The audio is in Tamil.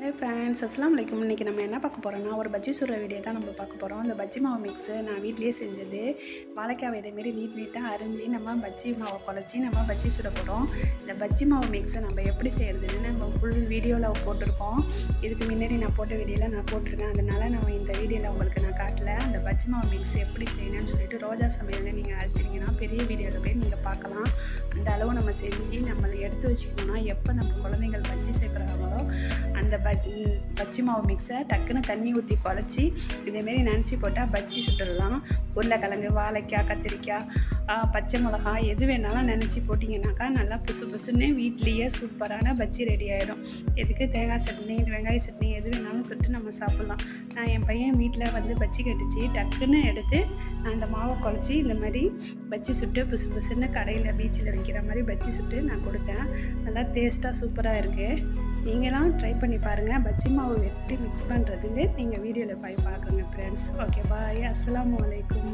ஹே ஃப்ரெண்ட்ஸ், அஸ்ஸலாமு அலைக்கும். இன்றைக்கி நம்ம என்ன பார்க்க போகிறோம்னா, ஒரு பஜ்ஜி சுடுற வீடியோ தான் நம்ம பார்க்க போகிறோம். அந்த பஜ்ஜி மாவு மிக்ஸு நான் வீட்லேயே செஞ்சது. வாழைக்காவை இதேமாரி நீட்டாக அரிஞ்சு நம்ம பஜ்ஜி மாவை குழச்சி நம்ம பஜ்ஜி சுட போகிறோம். இந்த பஜ்ஜி மாவு மிக்ஸை நம்ம எப்படி செய்கிறதுன்னு நம்ம ஃபுல் வீடியோவில் போட்டிருக்கோம். இதுக்கு முன்னாடி நான் போட்ட வீடியோவில் நான் போட்டிருக்கேன். அதனால் நான் இந்த வீடியோவில் உங்களுக்கு நான் காட்டல. அந்த பஜ்ஜி மாவு மிக்ஸ் எப்படி செய்யணும்னு சொல்லிட்டு ரோஜா சமையல்னு நீங்கள் அழுத்திங்கன்னா பெரிய வீடியோவில் போய் நீங்கள் பார்க்கலாம். அந்த அளவு நம்ம செஞ்சு நம்மளை எடுத்து வச்சுக்கணும்னா எப்போ நம்ம குழந்தைகள் பஜ்ஜி சேர்க்குறாங்களோ அந்த பஜ்ஜி மாவு மிக்ஸை டக்குன்னு தண்ணி ஊற்றி குழச்சி இதேமாரி நினச்சி போட்டால் பஜ்ஜி சுட்டுடலாம். உருளைக்கிழங்கு, வாழைக்காய், கத்திரிக்காய், பச்சை மிளகாய் எது வேணாலும் நினச்சி போட்டிங்கனாக்கா நல்லா புசு புசுன்னு வீட்லேயே சூப்பரான பஜ்ஜி ரெடி ஆகிடும். எதுக்கு தேங்காய் சட்னி, வெங்காய சட்னி எது வேணாலும் தொட்டு நம்ம சாப்பிட்லாம். நான் என் பையன் வீட்டில் பஜ்ஜி கட்டிச்சு டக்குன்னு எடுத்து நான் அந்த மாவை குழச்சி இந்த மாதிரி பஜ்ஜி சுட்டு புசு புசுன்னு கடையில் பீச்சில் வைக்கிற மாதிரி பஜ்ஜி சுட்டு நான் கொடுத்தேன். நல்லா டேஸ்ட்டாக சூப்பராக இருக்குது. நீங்களாம் ட்ரை பண்ணி பாருங்கள். பஜ்ஜி மாவு எப்படி மிக்ஸ் பண்ணுறதுன்னு நீங்கள் வீடியோவில் போய் பார்க்குங்க ஃப்ரெண்ட்ஸ். ஓகே, பாய். அஸ்ஸலாமு அலைக்கும்.